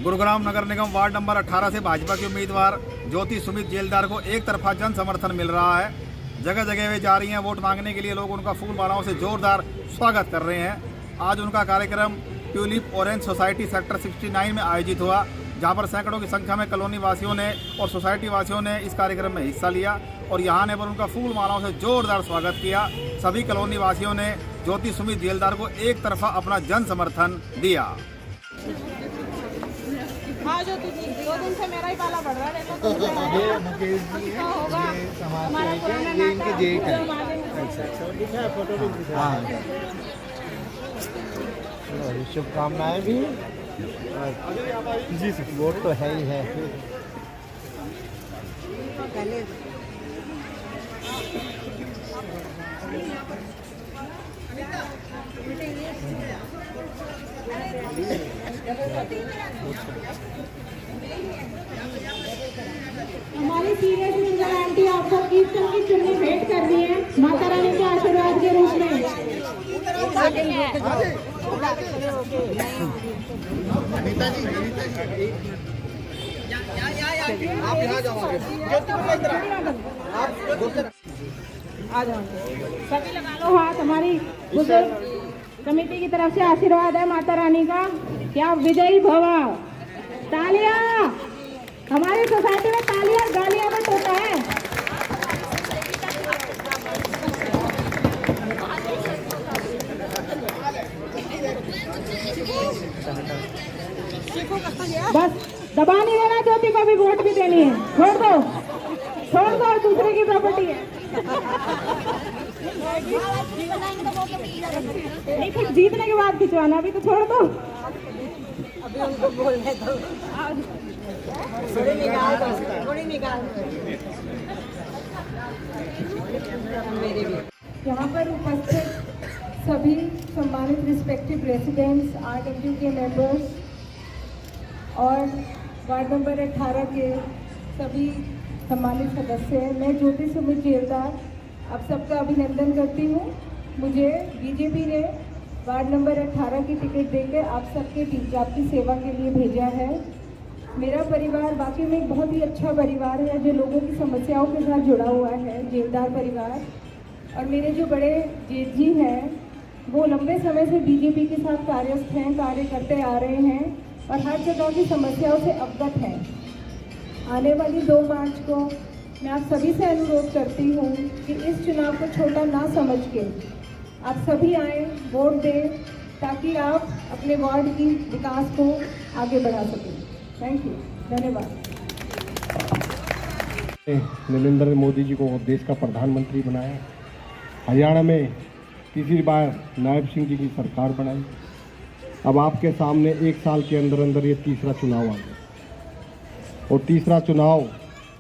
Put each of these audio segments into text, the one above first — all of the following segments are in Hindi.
गुरुग्राम नगर निगम वार्ड नंबर 18 से भाजपा के उम्मीदवार ज्योति सुमित जेलदार को एक तरफा जन समर्थन मिल रहा है। जगह जगह वे जा रही हैं वोट मांगने के लिए। लोग उनका फूल मालाओं से जोरदार स्वागत कर रहे हैं। आज उनका कार्यक्रम ट्यूलिप ऑरेंज सोसाइटी सेक्टर 69 में आयोजित हुआ, जहां पर सैकड़ों की संख्या में कॉलोनी वासियों ने और सोसाइटी वासियों ने इस कार्यक्रम में हिस्सा लिया और यहाँ आने पर उनका फूल मालाओं से जोरदार स्वागत किया। सभी कॉलोनी वासियों ने ज्योति सुमित जेलदार को एक तरफा अपना जन समर्थन दिया। हाँ, जो 2 दिन से मेरा ही पाला बढ़ रहा है तो ये मुकेश जी हैं, ये समाज के हैं, ये इनके जेठ हैं। अच्छा, दिखा है, फोटो भी दिखा। हाँ, शुभकामनाएं भी जी। वोट तो है ही है। हमारी सीनियर सिटीजन आंटी आपको कीर्तन की चुन्नी भेंट कर रही है माता रानी के आशीर्वाद के रूप में। आप यहाँ जाओगे, आ जाओ, सभी लगा लो हाथ। हमारी बुजुर्ग कमेटी की तरफ से आशीर्वाद है माता रानी का कि आप विजयी भव। तालियां, हमारी सोसाइटी में तालियां गालियां मत होता है। बस दबा नहीं देना, ज्योति को भी वोट भी देनी है। छोड़ दो, दूसरे की प्रॉपर्टी है। नहीं, फिर जीतने के बाद खिंचवाना, अभी तो छोड़ दो। अभी उनको बोलने दो, थोड़ी निकाल दो, थोड़ी निकाल दो। यहाँ पर उपस्थित सभी सम्मानित रिस्पेक्टिव रेसिडेंट्स, RW के मेंबर्स और वार्ड नंबर 18 के सभी सम्मानित सदस्य, मैं ज्योति सुमित जेलदार आप सबका अभिनंदन करती हूँ। मुझे बीजेपी ने वार्ड नंबर 18 की टिकट देकर आप सबके बीच आपकी सेवा के लिए भेजा है। मेरा परिवार वाकई में एक बहुत ही अच्छा परिवार है जो लोगों की समस्याओं के साथ जुड़ा हुआ है, जेलदार परिवार। और मेरे जो बड़े जेठ जी हैं वो लंबे समय से बीजेपी के साथ कार्यस्थ हैं, कार्य करते आ रहे हैं और हर जगह की समस्याओं से अवगत हैं। आने वाली 2 मार्च को मैं आप सभी से अनुरोध करती हूँ कि इस चुनाव को छोटा ना समझ के आप सभी आएँ, वोट दें, ताकि आप अपने वार्ड की विकास को आगे बढ़ा सकें। थैंक यू, धन्यवाद। नरेंद्र मोदी जी को देश का प्रधानमंत्री बनाया, हरियाणा में तीसरी बार नायब सिंह जी की सरकार बनाई। अब आपके सामने 1 साल के अंदर अंदर ये तीसरा चुनाव आ गया और तीसरा चुनाव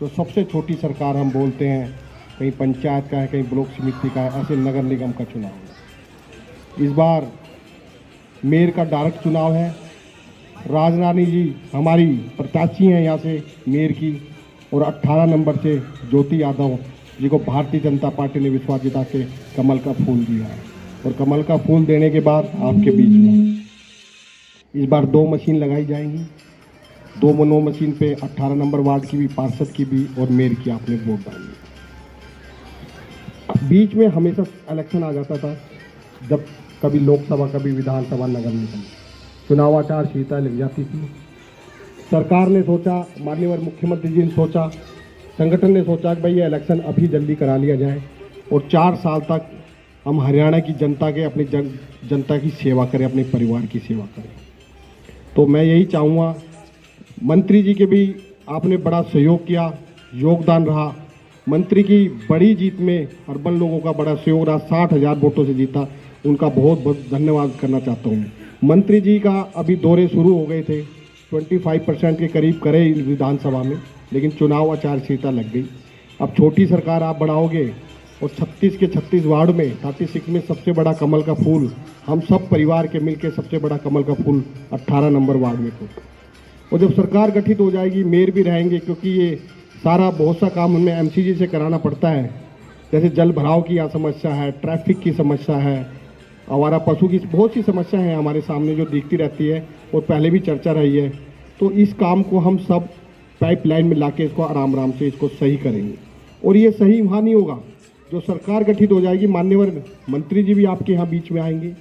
जो सबसे छोटी सरकार हम बोलते हैं, कहीं पंचायत का है, कहीं ब्लॉक समिति का है, ऐसे नगर निगम का चुनाव है। इस बार मेयर का डायरेक्ट चुनाव है। राजरानी जी हमारी प्रत्याशी हैं यहाँ से मेयर की और 18 नंबर से ज्योति यादव जी को भारतीय जनता पार्टी ने विश्वास जता के कमल का फूल दिया है और कमल का फूल देने के बाद आपके बीच में इस बार 2 मशीन लगाई जाएंगी। 2 मशीन पे 18 नंबर वार्ड की भी, पार्षद की भी और मेयर की आपने वोट डाली। बीच में हमेशा इलेक्शन आ जाता था, जब कभी लोकसभा कभी विधानसभा नगर निगम चुनाव आचार संहिता लग जाती थी। सरकार ने सोचा, माननीय मुख्यमंत्री जी ने सोचा, संगठन ने सोचा कि भाई ये इलेक्शन अभी जल्दी करा लिया जाए और 4 साल तक हम हरियाणा की जनता के अपनी जनता की सेवा करें, अपने परिवार की सेवा करें। तो मैं यही चाहूँगा, मंत्री जी के भी आपने बड़ा सहयोग किया, योगदान रहा। मंत्री की बड़ी जीत में अर्बन लोगों का बड़ा सहयोग रहा, 60,000 वोटों से जीता, उनका बहुत बहुत धन्यवाद करना चाहता हूँ। मंत्री जी का अभी दौरे शुरू हो गए थे, 25% के करीब करे विधानसभा में, लेकिन चुनाव आचार संहिता लग गई। अब छोटी सरकार आप बढ़ाओगे और 36 के 36 वार्ड में 36 में सबसे बड़ा कमल का फूल, हम सब परिवार के मिलकर सबसे बड़ा कमल का फूल 18 नंबर वार्ड में को। और जब सरकार गठित हो जाएगी, मेयर भी रहेंगे, क्योंकि ये सारा बहुत सा काम हमें MCG से कराना पड़ता है। जैसे जल भराव की यहाँ समस्या है, ट्रैफिक की समस्या है, आवारा पशु की बहुत सी समस्या है हमारे सामने जो दिखती रहती है और पहले भी चर्चा रही है। तो इस काम को हम सब पाइपलाइन में लाके इसको आराम आराम से इसको सही करेंगे। और ये सही वहाँ नहीं होगा, जो सरकार गठित हो जाएगी, मान्यवर मंत्री जी भी आपके यहाँ बीच में आएंगे,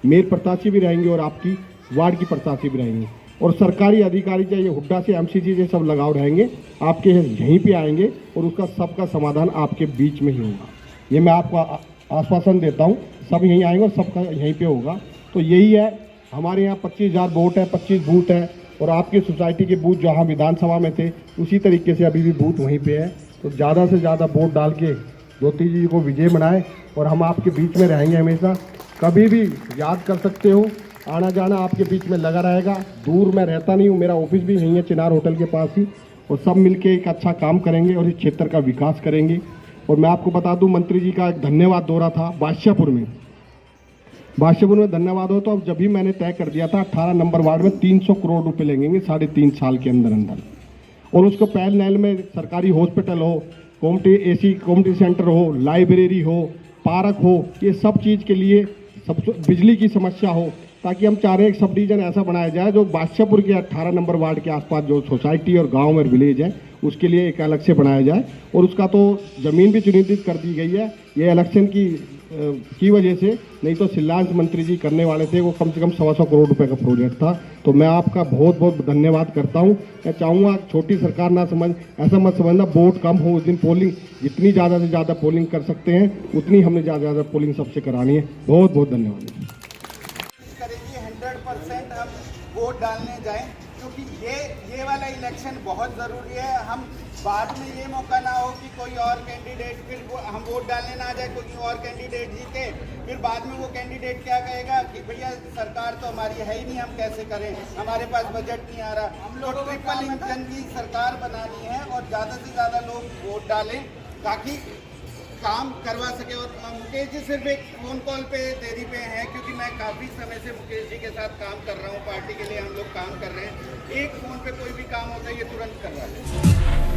मेयर प्रत्याशी भी रहेंगे और आपकी वार्ड की प्रत्याशी भी रहेंगे, और सरकारी अधिकारी चाहे हुड्डा से एमसीसी से सब लगाव रहेंगे, आपके यहीं पे आएंगे और उसका सबका समाधान आपके बीच में ही होगा। ये मैं आपको आश्वासन देता हूँ, सब यहीं आएंगे और सबका यहीं पे होगा। तो यही है, हमारे यहाँ 25,000 वोट है, 25 बूथ है, और आपकी सोसाइटी के बूथ जहाँ विधानसभा में थे उसी तरीके से अभी भी बूथ वहीं पे है। तो ज़्यादा से ज़्यादा वोट डाल के ज्योति जी को विजय बनाए, और हम आपके बीच में रहेंगे हमेशा। कभी भी याद कर सकते हो, आना जाना आपके बीच में लगा रहेगा। दूर मैं रहता नहीं हूँ, मेरा ऑफिस भी यहीं है चिनार होटल के पास ही, और सब मिलके एक अच्छा काम करेंगे और इस क्षेत्र का विकास करेंगे। और मैं आपको बता दूं, मंत्री जी का एक धन्यवाद दौरा था बादशाहपुर में धन्यवाद हो, तो अब जब भी मैंने तय कर दिया था 18 नंबर वार्ड में 300 करोड़ रुपए लगेंगे 3.5 साल के अंदर अंदर, और उसको पहल नहल में सरकारी हॉस्पिटल हो, कम्युनिटी सेंटर हो, लाइब्रेरी हो, पार्क हो, ये सब चीज़ के लिए सब बिजली की समस्या हो, ताकि हम चाह रहे हैं एक सब डिवीजन ऐसा बनाया जाए जो बादशाहपुर के 18 नंबर वार्ड के आसपास जो सोसाइटी और गांव और विलेज है उसके लिए एक अलग से बनाया जाए। और उसका तो ज़मीन भी चिन्हित कर दी गई है, ये इलेक्शन की वजह से, नहीं तो शिलान्यास मंत्री जी करने वाले थे, वो कम से कम 125 करोड़ रुपए का प्रोजेक्ट था। तो मैं आपका बहुत बहुत धन्यवाद करता हूँ। मैं चाहूँगा छोटी सरकार ना समझ, ऐसा मत समझना वोट कम हो उस दिन पोलिंग, जितनी ज़्यादा से ज़्यादा पोलिंग कर सकते हैं उतनी हमने ज़्यादा पोलिंग सबसे करानी है। बहुत बहुत धन्यवाद। 100% हम वोट डालने जाएं, क्योंकि ये वाला इलेक्शन बहुत ज़रूरी है। हम बाद में ये मौका ना हो कि कोई और कैंडिडेट, फिर हम वोट डालने ना जाए, कोई और कैंडिडेट जीते, फिर बाद में वो कैंडिडेट क्या कहेगा कि भैया सरकार तो हमारी है ही नहीं, हम कैसे करें, हमारे पास बजट नहीं आ रहा। हम लोग ट्रिपल इंजन की सरकार बनानी है और ज़्यादा से ज़्यादा लोग वोट डालें ताकि काम करवा सके। और मुकेश जी सिर्फ एक फ़ोन कॉल पे देरी पे हैं, क्योंकि मैं काफ़ी समय से मुकेश जी के साथ काम कर रहा हूँ, पार्टी के लिए हम लोग काम कर रहे हैं। एक फ़ोन पे कोई भी काम होता है ये तुरंत करवा दें।